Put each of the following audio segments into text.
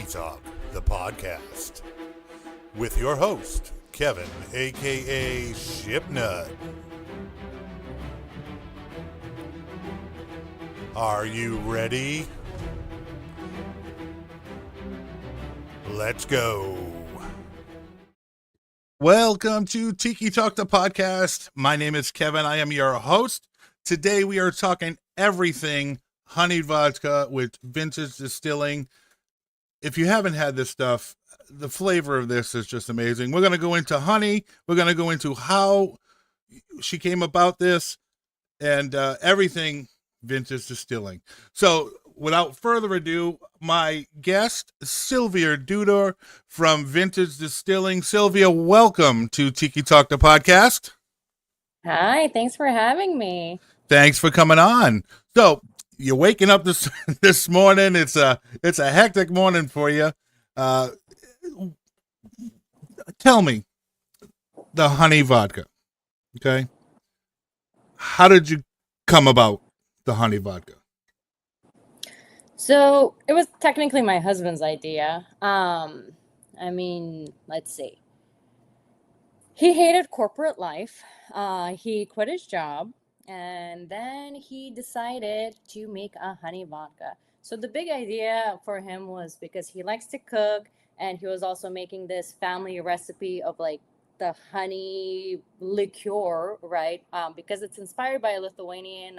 Talk, the podcast, with your host, Kevin, aka Shipnut. Are you ready? Let's go. Welcome to Tiki Talk, the podcast. My name is Kevin. I am your host. Today we are talking everything honey vodka with Vintage Distilling. If you haven't had this stuff, the flavor of this is just amazing. We're going to go into honey. We're going to go into how she came about this and everything Vintage Distilling. So without further ado, my guest, Silvija Dudor from Vintage Distilling. Silvija, welcome to Tiki Talk, the podcast. Hi, thanks for having me. Thanks for coming on. So you're waking up this morning. It's a hectic morning for you. Tell me the honey vodka. Okay. How did you come about the honey vodka? So it was technically my husband's idea. Let's see. He hated corporate life. He quit his job. And then he decided to make a honey vodka. So the big idea for him was because he likes to cook, and he was also making this family recipe of like the honey liqueur, right? Because it's inspired by a Lithuanian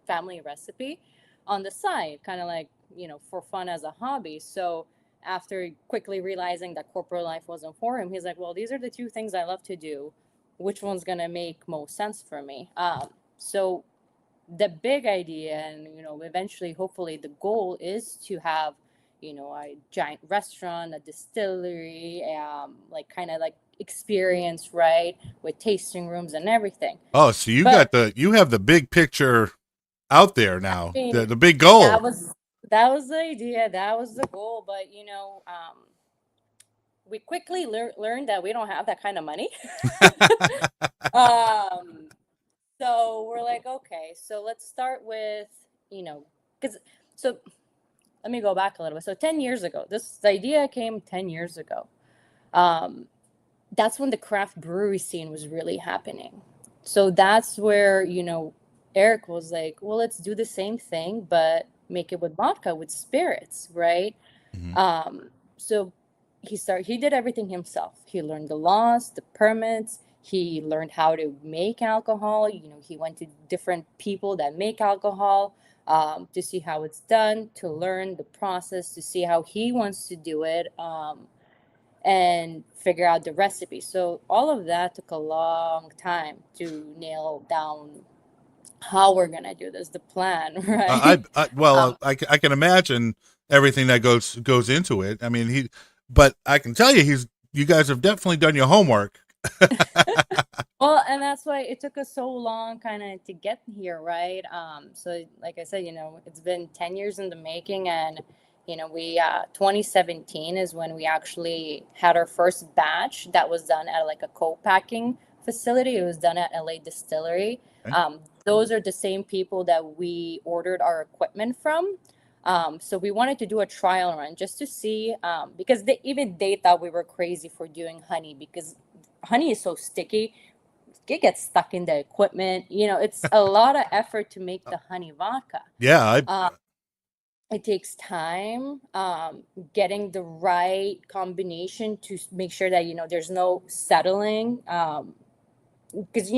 family recipe on the side, kind of like, for fun as a hobby. So after quickly realizing that corporate life wasn't for him, he's like, well, these are the two things I love to do. Which one's going to make most sense for me? So the big idea and, eventually, hopefully the goal is to have, a giant restaurant, a distillery, kind of like experience, right? With tasting rooms and everything. Oh, so you have the big picture out there now, the big goal. That was the idea. That was the goal. But, we quickly learned that we don't have that kind of money. So we're like, okay, so let's start with, so let me go back a little bit. So 10 years ago, the idea came 10 years ago. That's when the craft brewery scene was really happening. So that's where, Eric was like, well, let's do the same thing, but make it with vodka, with spirits, right? Mm-hmm. So he did everything himself. He learned the laws, the permits. He learned how to make alcohol. He went to different people that make alcohol to see how it's done, to learn the process, to see how he wants to do it, and figure out the recipe. So all of that took a long time to nail down how we're going to do this, the plan, right? I can imagine everything that goes into it. I mean, but I can tell you, you guys have definitely done your homework. Well, and that's why it took us so long kind of to get here, right? So like I said, it's been 10 years in the making, and we 2017 is when we actually had our first batch that was done at like a co-packing facility. It was done at LA Distillery. Okay. Those are the same people that we ordered our equipment from. So we wanted to do a trial run just to see, because they thought we were crazy for doing honey, because honey is so sticky. It gets stuck in the equipment. It's a lot of effort to make the honey vodka. Yeah. It takes time getting the right combination to make sure that, there's no settling. Because,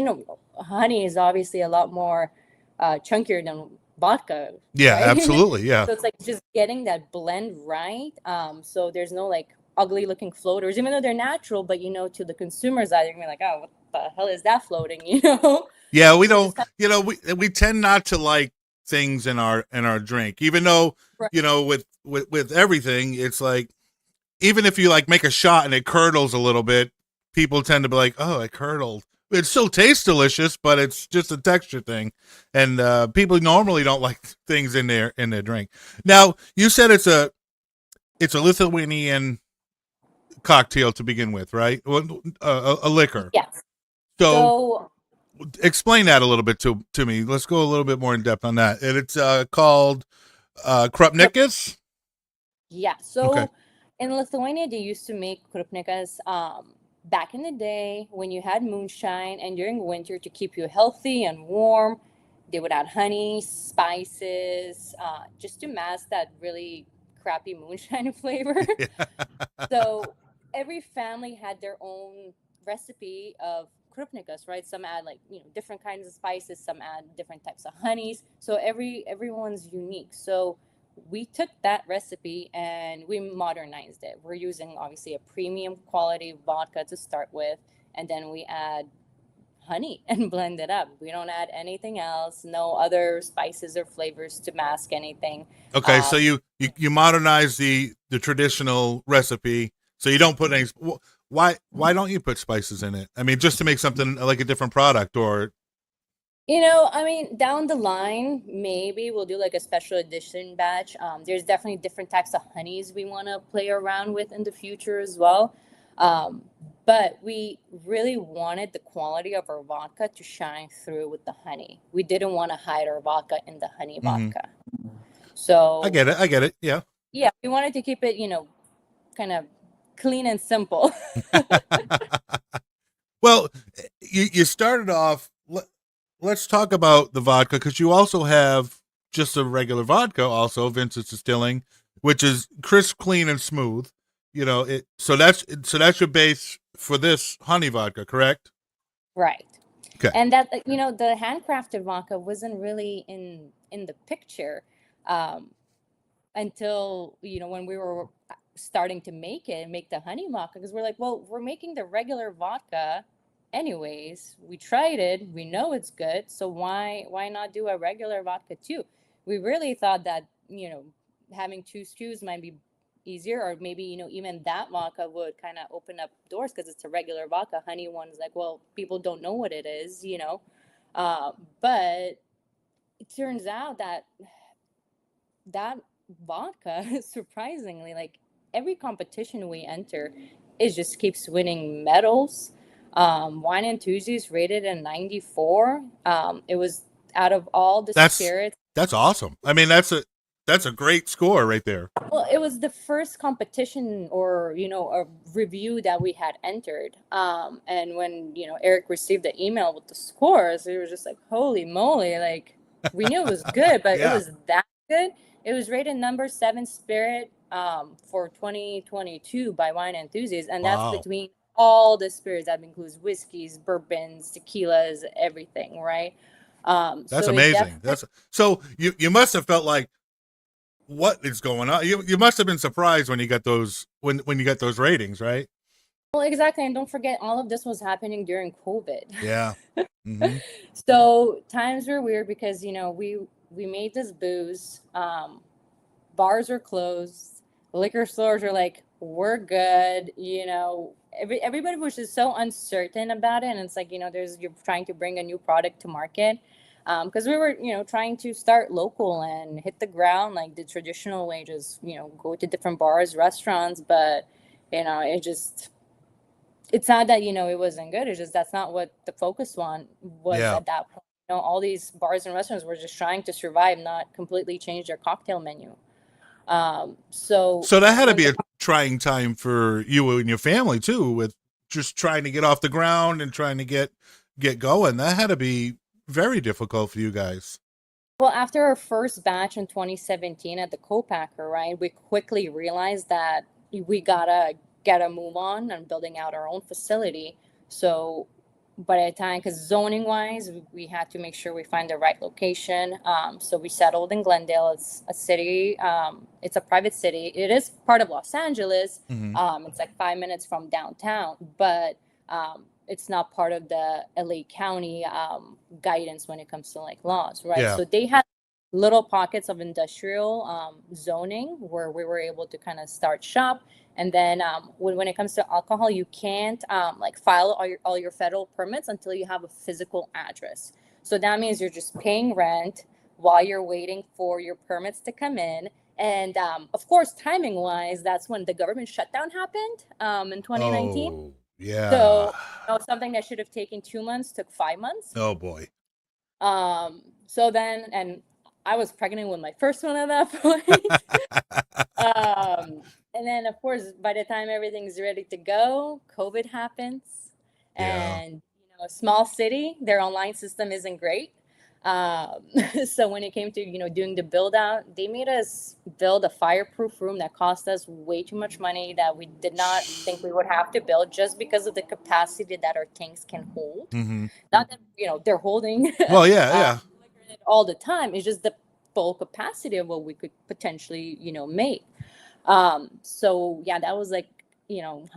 honey is obviously a lot more chunkier than vodka. Yeah, right? Absolutely. Yeah. So it's like just getting that blend right. So there's no like ugly looking floaters, even though they're natural, but to the consumers out, they're gonna be like, oh, what the hell is that floating? Yeah, we don't. We tend not to like things in our drink, even though right. with everything, it's like, even if you like make a shot and it curdles a little bit, people tend to be like, oh, it curdled. It still tastes delicious, but it's just a texture thing, and people normally don't like things in their drink. Now, you said it's a Lithuanian cocktail to begin with, right? A liquor. Yes. So explain that a little bit to me. Let's go a little bit more in depth on that. And it's called Krupnikas. Yeah. So okay. In Lithuania, they used to make krupnikas back in the day when you had moonshine and during winter to keep you healthy and warm. They would add honey, spices, just to mask that really crappy moonshine flavor. So every family had their own recipe of krupnikas, right? Some add like different kinds of spices, some add different types of honeys. So everyone's unique. So we took that recipe and we modernized it. We're using obviously a premium quality vodka to start with, and then we add honey and blend it up. We don't add anything else, no other spices or flavors to mask anything. Okay, so Um, you modernize the traditional recipe, so you don't put any. Why don't you put spices in it? I mean, just to make something like a different product, or I mean, down the line, maybe we'll do like a special edition batch. There's definitely different types of honeys we want to play around with in the future as well. Um, but we really wanted the quality of our vodka to shine through with the honey. We didn't want to hide our vodka in the honey Mhm. vodka. So, I get it. Yeah. yeah, we wanted to keep it, kind of clean and simple. Well, you started off. Let's talk about the vodka because you also have just a regular vodka, also Vintage Distilling, which is crisp, clean, and smooth. It. So that's your base for this honey vodka, correct? Right. Okay. And that the handcrafted vodka wasn't really in the picture um, until when we were starting to make the honey vodka, because we're like, well, we're making the regular vodka anyways. We tried it, we know it's good, so why not do a regular vodka too? We really thought that having two SKUs might be easier, or maybe even that vodka would kind of open up doors because it's a regular vodka. Honey one's like, well, people don't know what it is. uh, but it turns out that vodka surprisingly, like every competition we enter, it just keeps winning medals. Wine enthusiast rated a 94. It was out of all the That's spirits. that's awesome. I mean, that's a great score right there. Well, it was the first competition, or a review that we had entered. And when Eric received the email with the scores, it was just like, holy moly! Like, we knew it was good, but it Yeah. was that good. It was rated number 7 spirit for 2022 by Wine Enthusiast, and that's Wow. between all the spirits. That includes whiskeys, bourbons, tequilas, everything, right? That's So it amazing. definitely. That's so you must have felt like what is going on. You must have been surprised when you got those when you got those ratings, right? Well, exactly. And don't forget, all of this was happening during COVID. Yeah. Hmm. So times were weird because, we made this booze. Bars are closed. Liquor stores are like, we're good. Everybody was just so uncertain about it. And it's like, you're trying to bring a new product to market. Because we were, trying to start local and hit the ground like the traditional way, just, go to different bars, restaurants. But, it just, it's not that it wasn't good. It's just that's not what the focus one was Yeah. at that point. All these bars and restaurants were just trying to survive, not completely change their cocktail menu. So So that had to when be the a trying time for you and your family too, with just trying to get off the ground and trying to get going. That had to be very difficult for you guys. well, after our first batch in 2017 at the co-packer, right, we quickly realized that we gotta get a move on and building out our own facility. So by the time, because zoning wise, we had to make sure we find the right location. So we settled in Glendale. It's a city. It's a private city. It is part of Los Angeles. Hmm. It's like 5 minutes from downtown, but it's not part of the LA County guidance when it comes to like laws, right? Yeah. So they had little pockets of industrial zoning where we were able to kind of start shop. And then when it comes to alcohol, you can't like file all your federal permits until you have a physical address. So that means you're just paying rent while you're waiting for your permits to come in. And of course, timing wise, that's when the government shutdown happened in 2019. Oh, yeah. So something that should have taken 2 months took 5 months. Oh boy. So then, and I was pregnant with my first one at that point. And then, of course, by the time everything's ready to go, COVID happens. Yeah. And, small city, their online system isn't great. Um, so when it came to, doing the build out, they made us build a fireproof room that cost us way too much money that we did not think we would have to build just because of the capacity that our tanks can hold. Hmm. Not that, they're holding Well, yeah, uh, yeah. all the time. It's just the full capacity of what we could potentially, make. So yeah, that was like,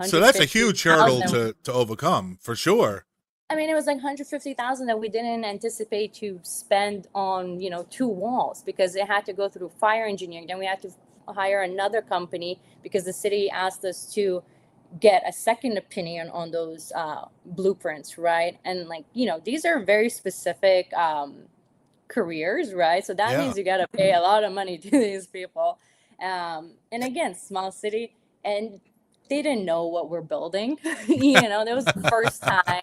So that's a huge hurdle 150,000. to overcome for sure. I mean, it was like 150,000 that we didn't anticipate to spend on, two walls because it had to go through fire engineering. Then we had to hire another company because the city asked us to get a second opinion on those blueprints, right? And like, these are very specific careers, right? So that Yeah. means you got to pay a lot of money to these people. And again, small city, and they didn't know what we're building. That was the first time.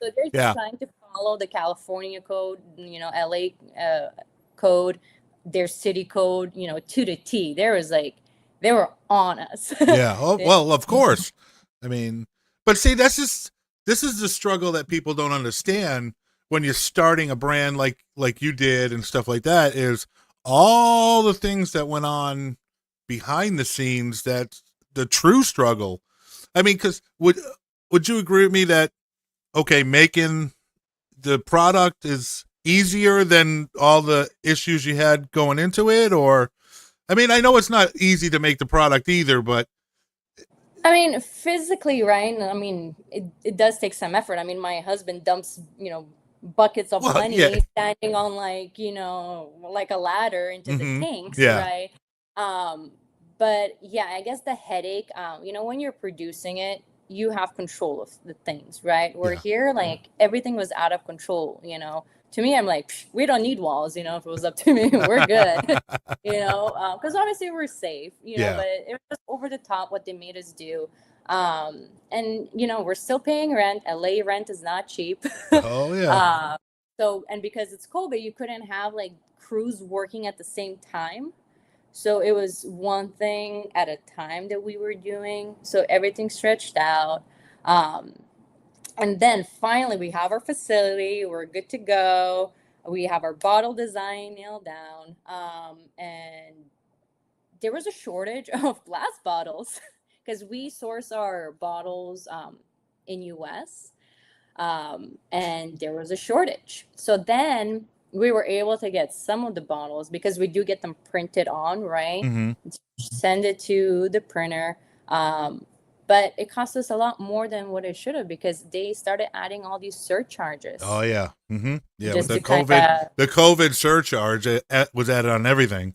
So they're just Yeah. trying to follow the California code, LA code, their city code, to the T. They were on us. Yeah. Oh, They- well, of course. I mean, but see, this is the struggle that people don't understand when you're starting a brand like you did and stuff like that is all the things that went on behind the scenes. That's the true struggle. I mean, because would you agree with me that okay, making the product is easier than all the issues you had going into it? Or I mean, I know it's not easy to make the product either, but I mean, physically, right? I mean, it does take some effort. I mean, my husband dumps, buckets of well, yeah. money standing on like, like a ladder into the Hmm. tanks, Yeah. right? Um, but yeah, I guess the headache, when you're producing it, you have control of the things, right? Where Yeah. here, like everything was out of control. To me, I'm like, "Psh, we don't need walls, if it was up to me, we're good. Because obviously we're safe, Yeah. but it was just over the top what they made us do. And we're still paying rent. LA rent is not cheap. Oh yeah. uh, so, and because it's COVID, you couldn't have like crews working at the same time. So it was one thing at a time that we were doing. So everything stretched out. Um, and then finally, we have our facility. We're good to go. We have our bottle design nailed down. And there was a shortage of glass bottles because we source our bottles in US, and there was a shortage. So then we were able to get some of the bottles because we do get them printed on, right? Hmm. Send it to the printer. Um, but it cost us a lot more than what it should have because they started adding all these Oh surcharges yeah. Hmm. Yeah. With just to kind of. the COVID surcharge was added on everything.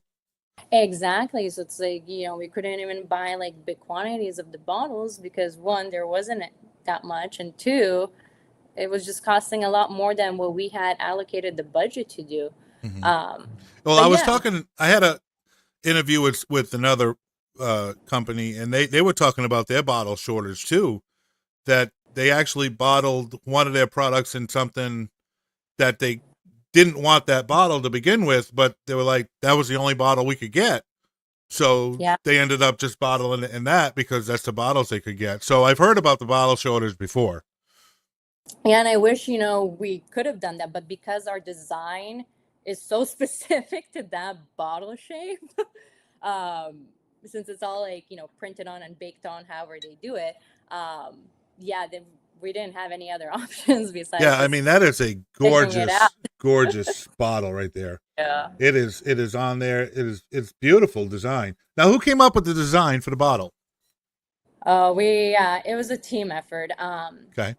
Exactly. So it's like, we couldn't even buy like big quantities of the bottles because one, there wasn't that much, and two, it was just costing a lot more than what we had allocated the budget to do. Hmm. Um, Well, but yeah, I had a interview with another company, and they were talking about their bottle shortage too. That they actually bottled one of their products in something that they didn't want that bottle to begin with, but they were like, that was the only bottle we could get. So yeah. they ended up just bottling it in that because that's the bottles they could get. So I've heard about the bottle shortage before. Yeah, and I wish, we could have done that, but because our design is so specific to that bottle shape, um, since it's all like, printed on and baked on, however they do it, um, yeah, then we didn't have any other options besides Yeah, I just mean that is a figuring it out. gorgeous bottle right there. Yeah. It is on there. It's beautiful design. Now, who came up with the design for the bottle? It was a team effort. Okay.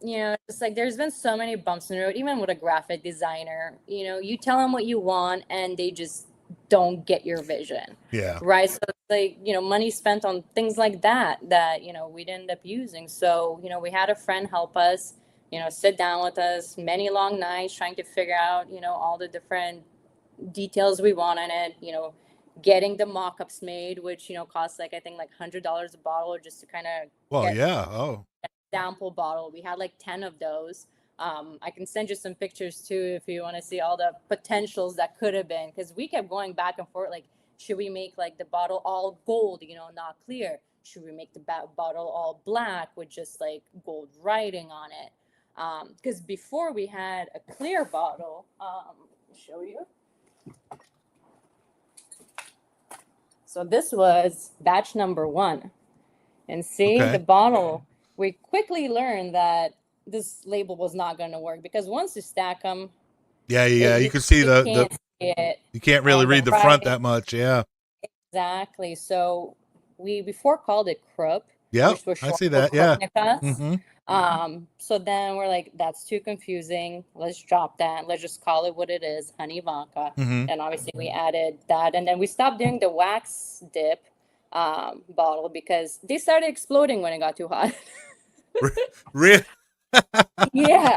It's like there's been so many bumps in the road, even with a graphic designer. You tell them what you want and they just don't get your vision. Yeah. Right. So it's like, money spent on things like that, we'd end up using. So, we had a friend help us, sit down with us, many long nights trying to figure out, all the different details we want on it, getting the mock-ups made, which, costs like I think like $100 a bottle just to kind of Well, get yeah. Oh. a sample bottle. We had like 10 of those. I can send you some pictures too if you want to see all the potentials that could have been, because we kept going back and forth. Like, should we make like the bottle all gold, not clear? Should we make the bottle all black with just like gold writing on it? Because before we had a clear bottle. Show you. So this was batch number 1. And see Okay. the bottle, we quickly learned that this label was not going to work, because once you stack them, Yeah, you can see you can't see it. you can't really And the read the front writing, that much. Yeah. exactly. So we before called it Krupp, Yep. which was I short see for that. Yeah. Krupnikas. Mm-hmm. So then we're like, that's too confusing. Let's drop that. Let's just call it what it is, honey vodka. Mm-hmm. And obviously we added that, and then we stopped doing the wax dip bottle because they started exploding when it got too hot. Really? Yeah.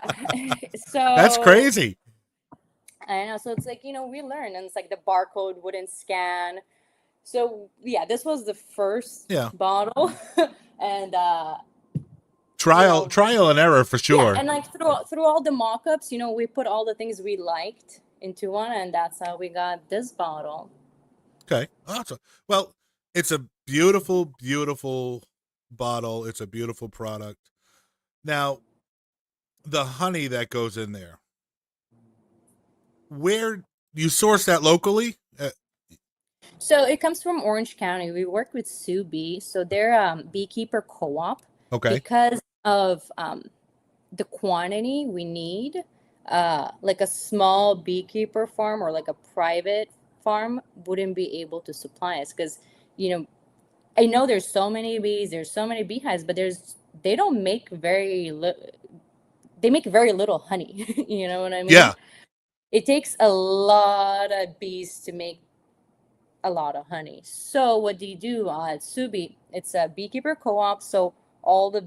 That's So crazy. I know. So it's like, we learned, and it's like the barcode wouldn't scan. So yeah, this was the first Yeah. bottle. And Trial and error for yeah, sure. and like through all the mock-ups, we put all the things we liked into one, and that's how we got this bottle. Okay. Awesome. Well, it's a beautiful, beautiful bottle. It's a beautiful product. Now, the honey that goes in there, where you source that locally? So it comes from Orange County. We work with Sue Bee, so they're beekeeper co-op. Okay. Because of the quantity we need, like a small beekeeper farm or like a private farm wouldn't be able to supply us, because I know there's so many bees, there's so many beehives, but they don't make they make very little honey. You know what I mean? Yeah. It takes a lot of bees to make a lot of honey. So what do you do at Subi? It's a beekeeper co-op, so all the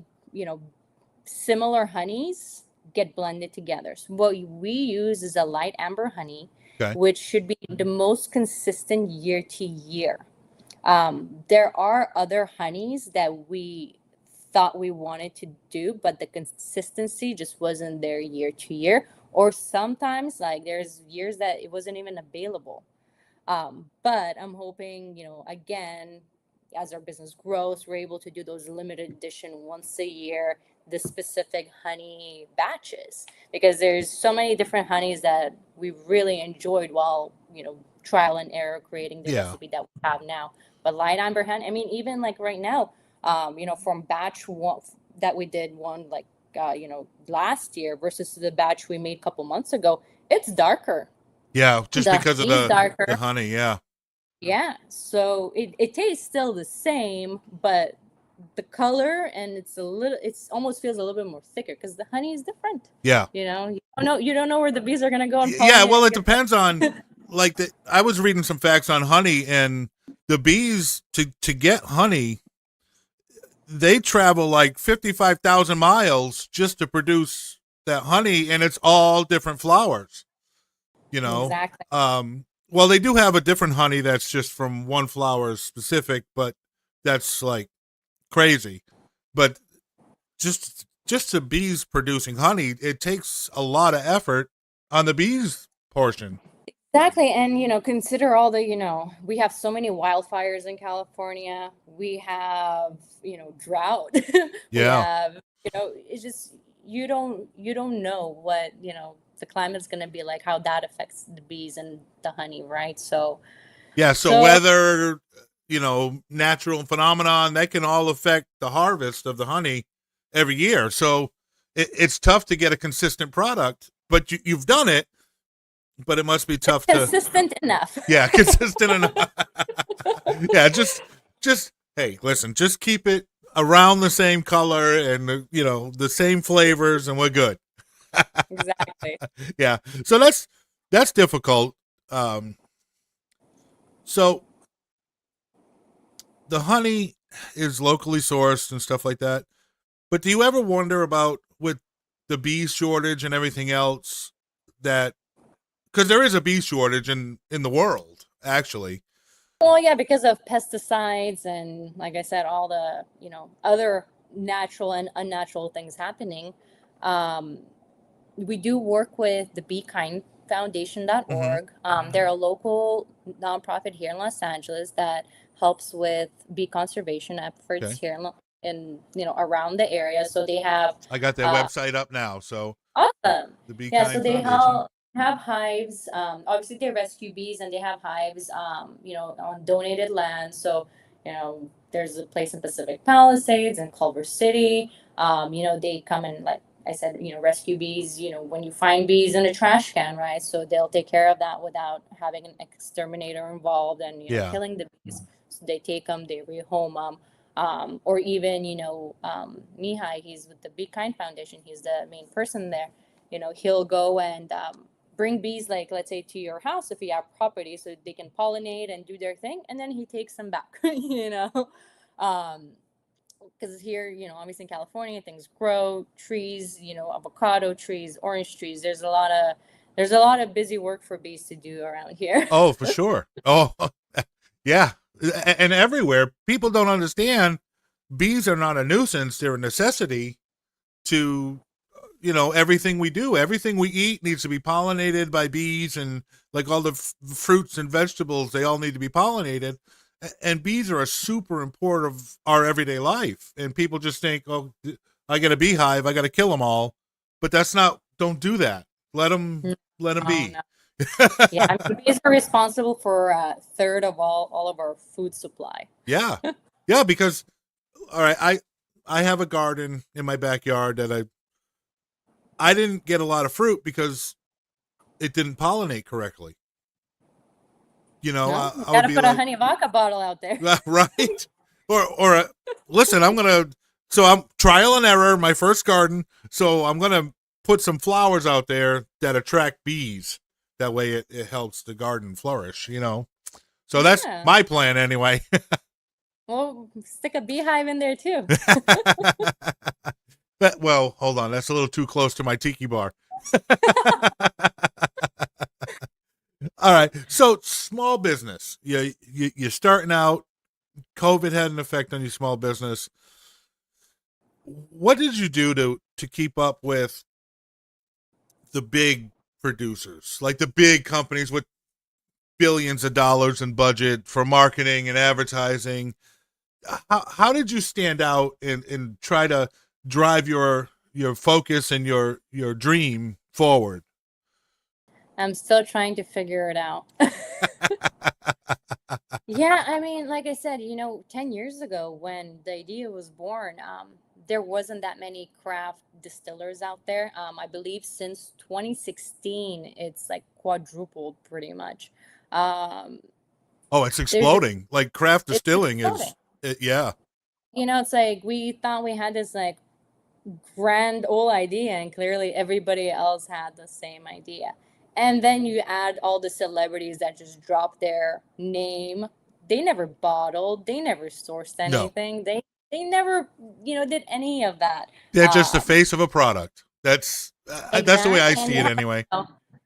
similar honeys get blended together. So what we use is a light amber honey, Okay. which should be the most consistent year to year. There are other honeys that we thought we wanted to do, but the consistency just wasn't there year to year. Or sometimes, like, there's years that it wasn't even available. But I'm hoping, again, as our business grows, we're able to do those limited edition once a year, the specific honey batches, because there's so many different honeys that we really enjoyed while, trial and error creating the Yeah. recipe that we have now. But light amber honey, I mean, even like right now, from batch one that we did one like, last year versus the batch we made a couple months ago, it's darker. Yeah. Just The because of honey's the darker. honey. Yeah. Yeah. So it tastes still the same, but the color, and it's almost feels a little bit more thicker because the honey is different. Yeah. You don't know where the bees are gonna go and Yeah. Well, pollinate it depends on like I was reading some facts on honey, and the bees to get honey, they travel like 55,000 miles just to produce that honey, and it's all different flowers, Exactly. Well, they do have a different honey that's just from one flower specific, but that's like crazy. But just the bees producing honey, it takes a lot of effort on the bees portion. Exactly. And, consider all the, we have so many wildfires in California. We have, drought. We Yeah. have, it's just, you don't know what, the climate's going to be like, how that affects the bees and the honey, right? So, Yeah, so weather, natural phenomenon, that can all affect the harvest of the honey every year. So it's tough to get a consistent product, but you've done it, but it must be tough consistent enough. Yeah, consistent enough. Yeah, just hey, listen, just keep it around the same color and the same flavors, and we're good. Exactly. Yeah, so that's difficult. So the honey is locally sourced and stuff like that. But do you ever wonder about with the bee shortage and everything else that because there is a bee shortage in the world, actually. Well, yeah, because of pesticides and, like I said, all the, other natural and unnatural things happening. Um, we do work with the Be Kind Mm-hmm. Foundation.org. They're a local nonprofit here in Los Angeles that helps with bee conservation efforts Okay. here in around the area. So they have I got their uh, website up now. So awesome. the Be Yeah, so Kind they Foundation. have hives. Obviously, they rescue bees and they have hives, on donated land. So, there's a place in Pacific Palisades and Culver City. They come and, like I said, rescue bees, when you find bees in a trash can, right? So they'll take care of that without having an exterminator involved and, Yeah. killing the bees. So they take them, they rehome them. Or even, Mihai, he's with the Be Kind Foundation. He's the main person there. He'll go and bring bees, like, let's say, to your house if you have property, so they can pollinate and do their thing, and then he takes them back. Um, because here, obviously in California, things grow, trees, avocado trees, orange trees. There's a lot of busy work for bees to do around here. Oh, for sure. Oh, yeah. And everywhere, people don't understand bees are not a nuisance. They're a necessity to, everything we do. Everything we eat needs to be pollinated by bees, and like all the fruits and vegetables, they all need to be pollinated. And bees are a super important of our everyday life. And people just think, oh, I got a beehive, I got to kill them all. But that's not, don't do that. Let them Oh be. no. Yeah, I mean, bees are responsible for a third of all of our food supply. Yeah. Yeah, because all right, I have a garden in my backyard that I didn't get a lot of fruit because it didn't pollinate correctly. No, you I would gotta be put a like, honey vodka bottle out there. right? Or listen, so I'm trial and error, my first garden, so I'm gonna put some flowers out there that attract bees. That way it helps the garden flourish. So that's Yeah. my plan anyway. Well, stick a beehive in there too. Well, hold on, that's a little too close to my tiki bar. All right. So small business. You're starting out. COVID had an effect on your small business. What did you do to keep up with the big producers, like the big companies with billions of dollars in budget for marketing and advertising? How did you stand out and try to drive your focus and your dream forward? I'm still trying to figure it out. Yeah, I mean, like I said, 10 years ago when the idea was born, there wasn't that many craft distillers out there. I believe since 2016, it's like quadrupled pretty much. Um, Oh, it's there's just, exploding. Like craft it's distilling exploding. is, yeah. It's like we thought we had this like grand old idea, and clearly everybody else had the same idea. And then you add all the celebrities that just drop their name. They never bottled, they never sourced No, anything, they never did any of that. they're just the um face of a product. That's the way I exactly. And see they it have, anyway.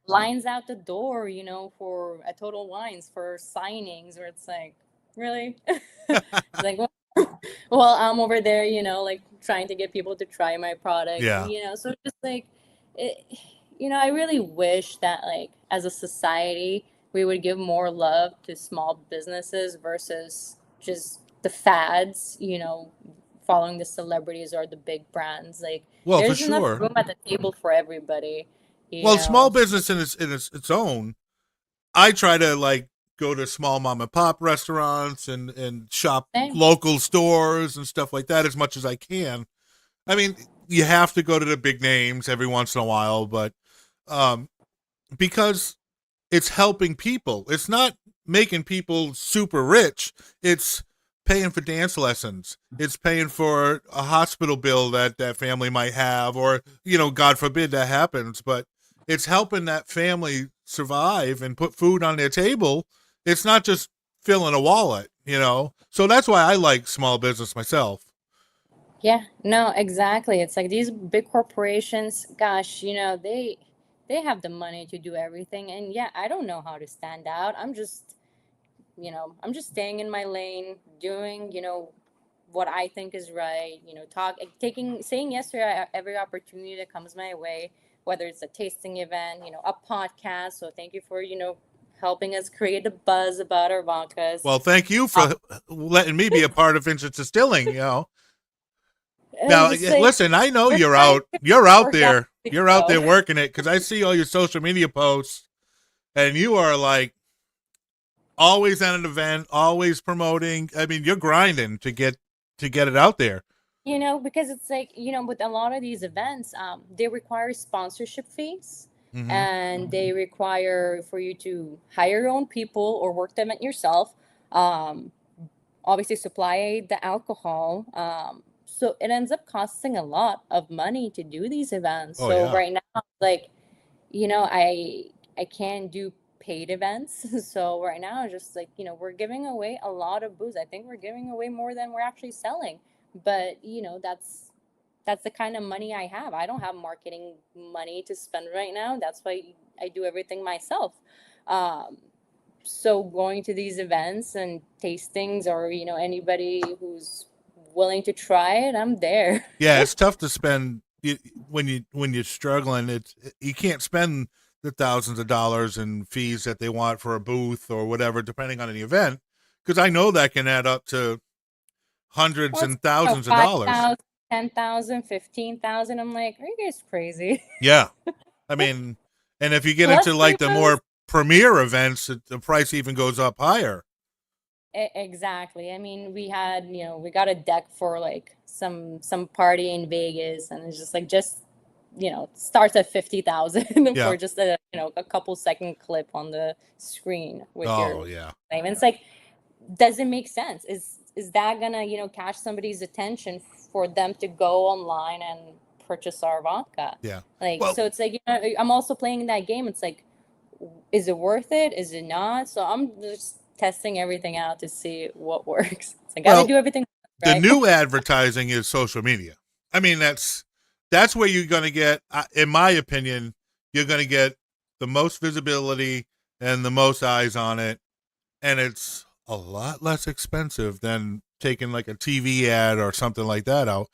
lines out the door, for a Total Wines for signings, where it's like, really? It's like, well, I'm over there, like trying to get people to try my product, Yeah. so just like it, I really wish that, like, as a society, we would give more love to small businesses versus just the fads, following the celebrities or the big brands. Like, Well, for there's enough sure. room at the table for everybody, you Well, small know. business in its own. I try to like go to small mom and pop restaurants and shop Same. local stores and stuff like that as much as I can. I mean, you have to go to the big names every once in a while, but um, because it's helping people. It's not making people super rich. It's paying for dance lessons. It's paying for a hospital bill that family might have, or, God forbid that happens, but it's helping that family survive and put food on their table. It's not just filling a wallet. So that's why I like small business myself. Yeah, no, exactly. It's like these big corporations, gosh, they have the money to do everything. And yeah, I don't know how to stand out. I'm just staying in my lane, doing, what I think is right, saying yes to every opportunity that comes my way, whether it's a tasting event, a podcast. So thank you for, helping us create a buzz about our vodkas. Well, thank you for letting me be a part of Vintage Distilling. And Now, just like, listen, I know we're you're trying out. to You're out organically there. You're out grow. there working it because I see all your social media posts, and you are like always at an event, always promoting. I mean, you're grinding to get it out there. Because it's like, with a lot of these events, they require sponsorship fees, Mm-hmm. and they require for you to hire your own people or work them at yourself. Um, Obviously, supply the alcohol. So it ends up costing a lot of money to do these events. Oh So yeah. right now, like, I can't do paid events. So right now, just like, we're giving away a lot of booze. I think we're giving away more than we're actually selling. But, that's the kind of money I have. I don't have marketing money to spend right now. That's why I do everything myself. Um, so going to these events and tastings, or anybody who's willing to try it, I'm there. Yeah, it's tough to spend when you're struggling. It's you can't spend the thousands of dollars in fees that they want for a booth or whatever, depending on the event, because I know that can add up to hundreds Well, it's and thousands of dollars. 5,000, 10,000, 15,000. I'm like, are you guys crazy? Yeah, I mean, and if you get into Plus the like the booze. more premier events, the price even goes up higher. Exactly. I mean, we got a deck for like some party in Vegas, and it's just like starts at 50,000 Yeah. for just a couple second clip on the screen with your Oh yeah. name. And it's like, does it make sense? Is that gonna catch somebody's attention for them to go online and purchase our vodka? Yeah. Like, Well, so it's like, I'm also playing that game. It's like, is it worth it? Is it not? So I'm just testing everything out to see what works. So I got to well, do everything the right. new advertising is social media. I mean, that's where you're going to get, in my opinion, you're going to get the most visibility and the most eyes on it, and it's a lot less expensive than taking like a TV ad or something like that out.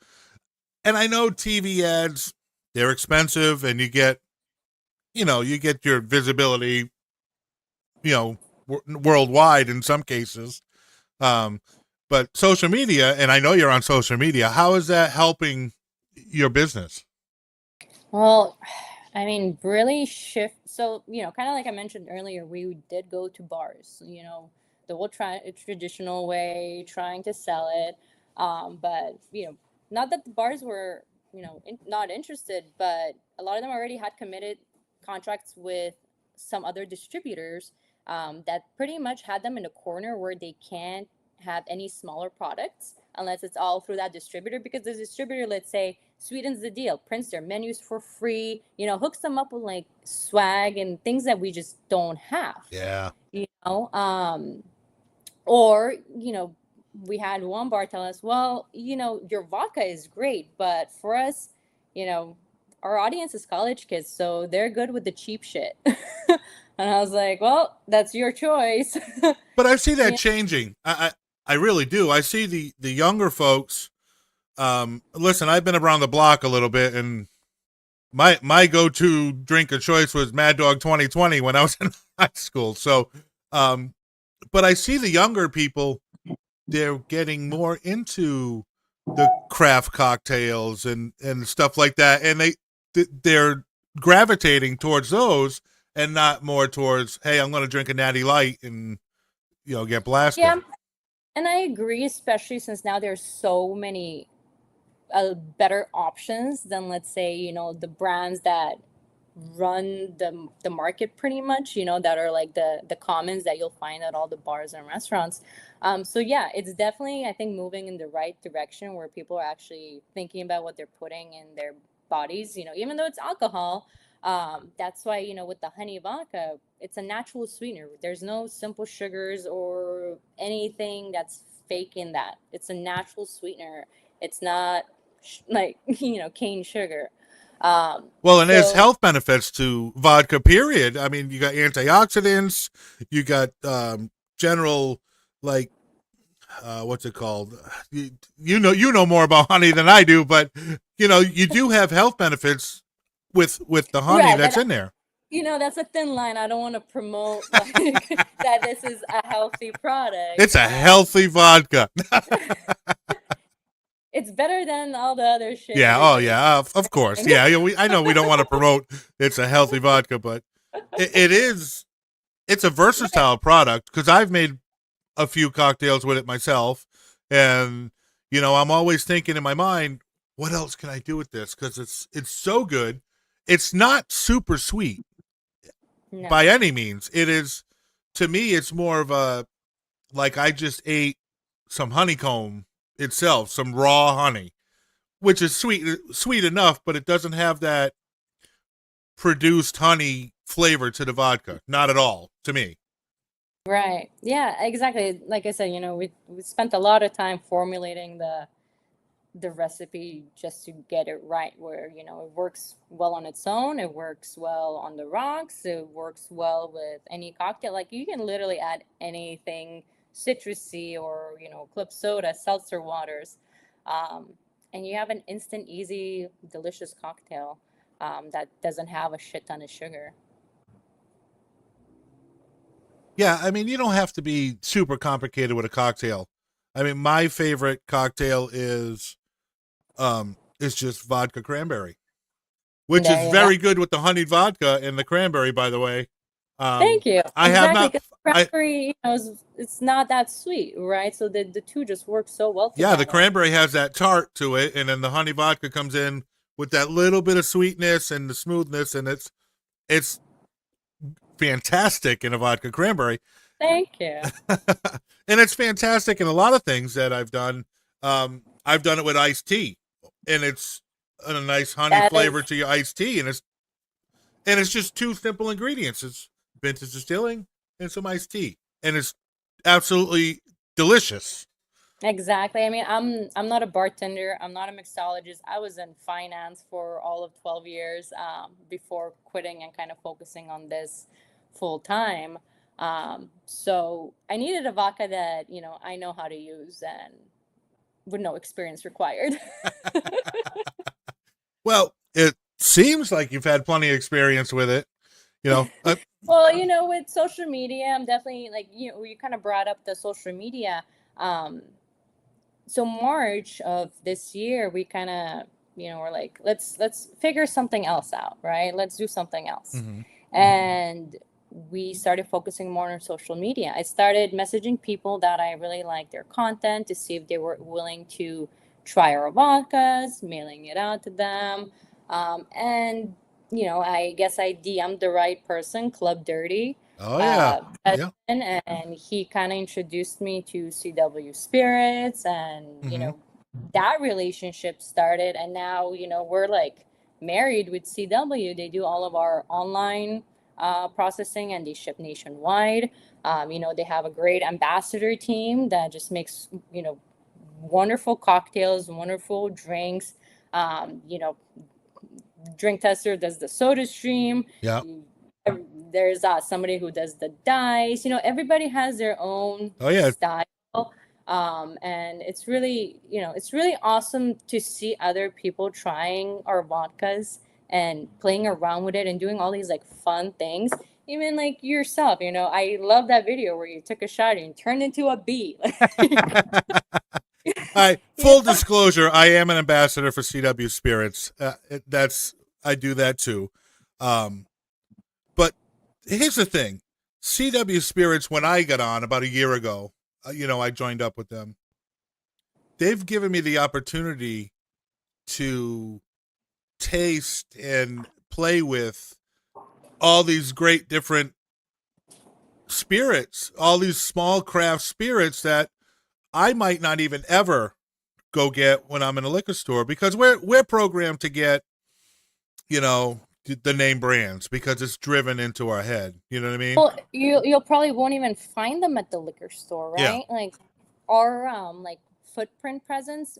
And I know TV ads, they're expensive, and you get your visibility, worldwide in some cases. Um, but social media, and I know you're on social media, how is that helping your business? Well, I mean, really shift. So, kind of like I mentioned earlier, we did go to bars, the whole traditional way, trying to sell it. But, not that the bars were, not interested, but a lot of them already had committed contracts with some other distributors, that pretty much had them in a corner where they can't have any smaller products unless it's all through that distributor, because the distributor, let's say, sweetens the deal, prints their menus for free, hooks them up with like swag and things that we just don't have, Yeah. you know. Or, we had one bar tell us, well, your vodka is great, but for us, you know, our audience is college kids, so they're good with the cheap shit. And I was like, well, that's your choice. But I see that Yeah. changing. I really do. I see the younger folks. Listen, I've been around the block a little bit, and my go to drink of choice was Mad Dog 2020 when I was in high school. So, but I see the younger people, they're getting more into the craft cocktails and stuff like that, and they're gravitating towards those and not more towards, hey, I'm going to drink a natty light and get blasted. Yeah, and I agree, especially since now there's so many better options than, let's say, the brands that run the market pretty much, that are like the commons that you'll find at all the bars and restaurants. So yeah, it's definitely, I think, moving in the right direction where people are actually thinking about what they're putting in their bodies, even though it's alcohol. That's why, with the honey vodka, it's a natural sweetener. There's no simple sugars or anything that's fake in that. It's a natural sweetener. It's not like cane sugar. Well, and there's So health benefits to vodka. Period. I mean, you got antioxidants. You got general, like, what's it called? You know more about honey than I do, but you do have health benefits with the honey Right, that's but in there. that's a thin line. I don't want to promote like that this is a healthy product. It's a healthy vodka. It's better than all the other shit Yeah. Oh, everybody's yeah. Of course. doing. Yeah. I know we don't want to promote it's a healthy vodka, but it is. It's a Right. versatile product because I've made a few cocktails with it myself, and I'm always thinking in my mind, what else can I do with this? Because it's so good. It's not super sweet by No. any means. It is, to me, it's more of a, like I just ate some honeycomb itself, some raw honey, which is sweet enough, but it doesn't have that produced honey flavor to the vodka. Not at all, to me. Right. Yeah, exactly. Like I said, we spent a lot of time formulating the recipe just to get it right where, it works well on its own, it works well on the rocks, it works well with any cocktail. Like you can literally add anything citrusy or, club soda, seltzer waters. Um, and you have an instant, easy, delicious cocktail that doesn't have a shit ton of sugar. Yeah, I mean, you don't have to be super complicated with a cocktail. I mean, my favorite cocktail is just vodka cranberry, which is There you go. very good with the honeyed vodka and the cranberry, by the way. Thank you. I have Exactly, not because I cranberry, it's not that sweet, right? So the two just work so well yeah, the together. cranberry has that tart to it, and then the honey vodka comes in with that little bit of sweetness and the smoothness, and it's fantastic in a vodka cranberry. Thank you. And it's fantastic in a lot of things that I've done. I've done it with iced tea, and it's a nice honey That is flavor to your iced tea, and it's just two simple ingredients. It's vintage distilling and some iced tea, and it's absolutely delicious. exactly. I mean, I'm not a bartender. I'm not a mixologist. I was in finance for all of 12 years before quitting and kind of focusing on this full time. So I needed a vodka that, I know how to use and with no experience required. Well, it seems like you've had plenty of experience with it. You know, Well, with social media, I'm definitely like, you kind of brought up the social media. Um, so March of this year, we kind of, we're like, let's figure something else out, right? Let's do something else. mhm. And we started focusing more on social media. I started messaging people that I really liked their content to see if they were willing to try our vodkas, mailing it out to them. And I guess I DM'd the right person, Club Dirty, Oh yeah, yeah. and he kind of introduced me to CW Spirits, and Hmm. that relationship started, and now we're like married with CW. They do all of our online processing, and they ship nationwide. They have a great ambassador team that just makes wonderful cocktails, wonderful drinks. Drink tester does the soda stream. Yeah. There's somebody who does the dice. Everybody has their own Oh yeah. style. And it's really awesome to see other people trying our vodkas and playing around with it and doing all these like fun things. Even like yourself, I love that video where you took a shot and you turned into a bee. I you full know? disclosure, I am an ambassador for CW Spirits. That's I do that too. Um, but here's the thing: CW Spirits. When I got on about a year ago, I joined up with them. They've given me the opportunity to taste and play with all these great different spirits, all these small craft spirits that I might not even ever go get when I'm in a liquor store because we're programmed to get, the name brands because it's driven into our head. You know what I mean? Well, you'll probably won't even find them at the liquor store, Yeah. right? Like our like footprint presence,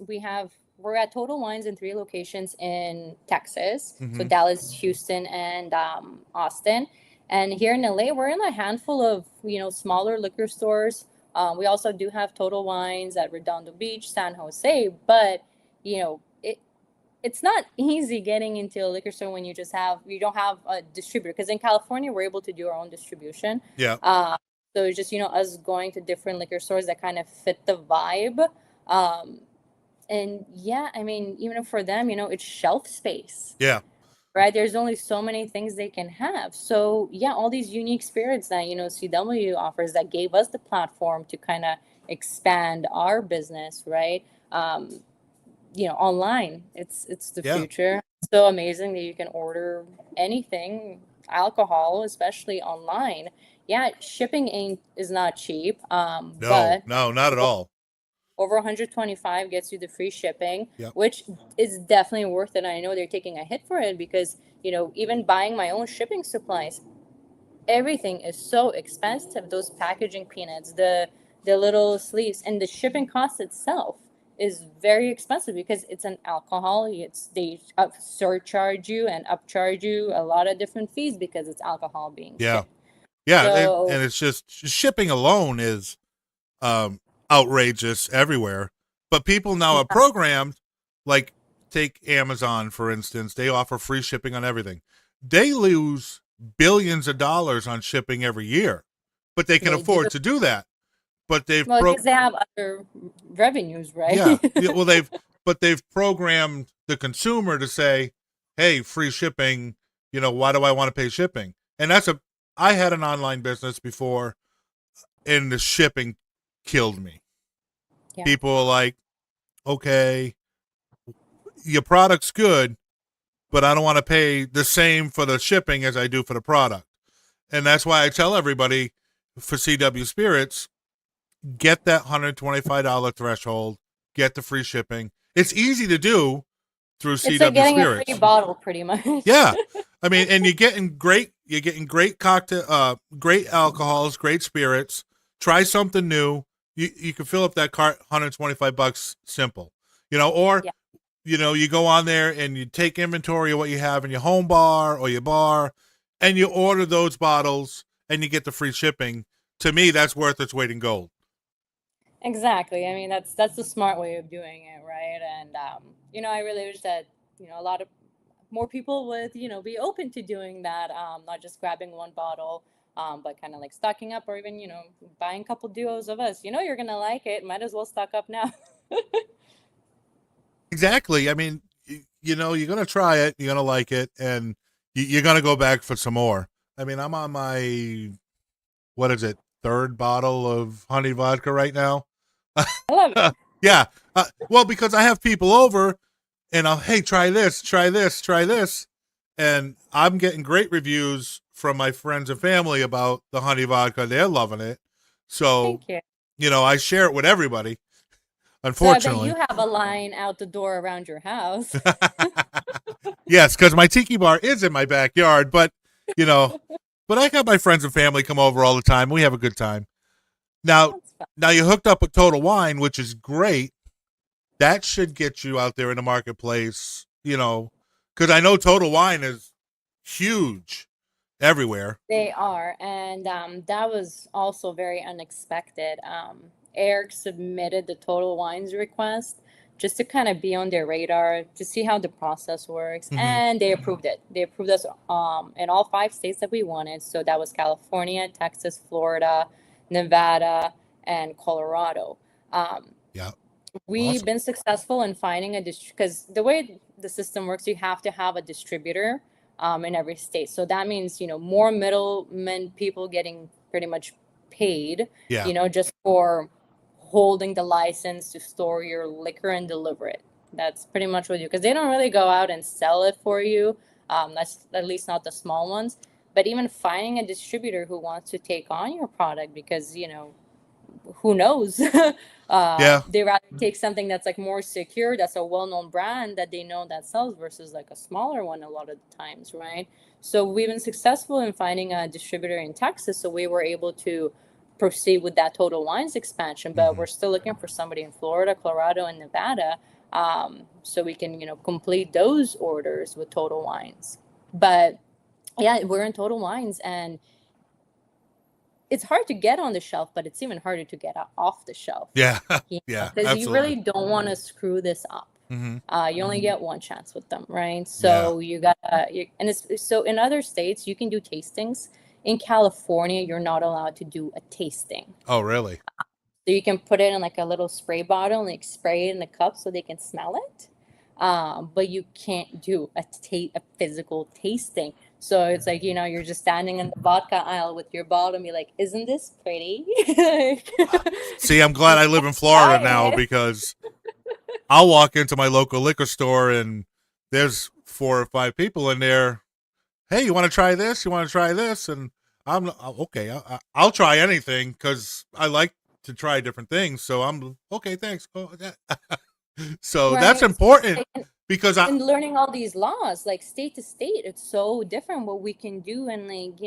we're at Total Wines in 3 locations in Texas, so Mm-hmm. Dallas, Houston, and Austin. And here in LA, we're in a handful of smaller liquor stores. We also do have Total Wines at Redondo Beach, San Jose, but you know it it's not easy getting into a liquor store when you don't have a distributor, because in California we're able to do our own distribution. Yeah. So it's just, us going to different liquor stores that kind of fit the vibe. Um, and yeah, I mean, even for them, it's shelf space, Yeah. right? There's only so many things they can have. So yeah, all these unique spirits that, CW offers, that gave us the platform to kind of expand our business, right? Online, it's the Yeah. future. So amazing that you can order anything, alcohol, especially online. Yeah, shipping ain't is not cheap, No, but no, not at all. over 125 gets you the free shipping, Yep. which is definitely worth it. I know they're taking a hit for it because, even buying my own shipping supplies, everything is so expensive. Those packaging peanuts, the little sleeves, and the shipping cost itself is very expensive because it's an alcohol. They surcharge you and upcharge you a lot of different fees because it's alcohol being Yeah. shipped. Yeah. So And it's just shipping alone is um, outrageous everywhere. But people now are yeah, programmed, like take Amazon, for instance, they offer free shipping on everything. They lose billions of dollars on shipping every year, but they can they do. afford to do that. But Well, because they have other revenues, right? yeah, yeah, well, they've programmed the consumer to say, hey, free shipping, why do I want to pay shipping? And I had an online business before, and the shipping killed me. Yeah, People are like, okay, your product's good, but I don't want to pay the same for the shipping as I do for the product. And that's why I tell everybody for CW Spirits, get that $125 threshold, get the free shipping. It's easy to do through it's like CW getting a free Spirits. bottle, pretty much. Yeah. I mean, and you're getting great cocktail, great alcohols, great spirits. Try something new. You can fill up that cart, $125, simple. Or Yeah, you go on there and you take inventory of what you have in your home bar or your bar, and you order those bottles and you get the free shipping. To me, that's worth its weight in gold. exactly. I mean, that's the smart way of doing it, right? And I really wish that a lot of more people would be open to doing that, not just grabbing one bottle, but kind of like stocking up, or even buying a couple duos of us. You're gonna like it. Might as well stock up now. Exactly. I mean, you're gonna try it, you're gonna like it, and you're gonna go back for some more. I mean, I'm on my what is it, third bottle of honey vodka right now. I love it. Yeah. Well, because I have people over, and hey, try this, try this, try this, and I'm getting great reviews from my friends and family about the honey vodka. They're loving it. So, Thank you. I share it with everybody. So I bet Unfortunately. you have a line out the door around your house. Yes, because my tiki bar is in my backyard, you know, but I got my friends and family come over all the time. We have a good time. Now, That's fun. now you hooked up with Total Wine, which is great. That should get you out there in the marketplace, because I know Total Wine is huge everywhere. They are, and that was also very unexpected. Eric submitted the Total Wines request just to kind of be on their radar to see how the process works, Hmm. and they approved it. They approved us in all 5 states that we wanted. So that was California, Texas, Florida, Nevada, and Colorado. Um, Yeah, we've awesome. been successful in finding because the way the system works, you have to have a distributor in every state. So that means more middlemen people getting pretty much paid, Yeah. just for holding the license to store your liquor and deliver it. That's pretty much what you, because they don't really go out and sell it for you. That's at least not the small ones. But even finding a distributor who wants to take on your product, because who knows? Yeah. They rather take something that's like more secure, that's a well-known brand that they know that sells, versus like a smaller one a lot of the times, right? So we've been successful in finding a distributor in Texas, so we were able to proceed with that Total Wines expansion, but Hmm. we're still looking for somebody in Florida, Colorado, and Nevada, so we can complete those orders with Total Wines. But yeah, we're in Total Wines, and it's hard to get on the shelf, but it's even harder to get off the shelf. Yeah. You know, Yeah, because you absolutely. really don't want to screw this up. Mm-hmm. You only get one chance with them, right? Yeah. So and it's so in other states you can do tastings. In California, you're not allowed to do a tasting. Oh, really? So you can put it in like a little spray bottle and like spray it in the cup so they can smell it. But you can't do a physical tasting. So it's like, you're just standing in the vodka aisle with your bottle and be like, isn't this pretty? Like, See, I'm glad I live in Florida now, try it. because I'll walk into my local liquor store and there's 4 or 5 people in there. Hey, you want to try this? You want to try this? And I'm okay. I'll try anything because I like to try different things. So I'm okay. Thanks. Oh, so that's Right. important because And learning all these laws, like state to state, it's so different what we can do, and like,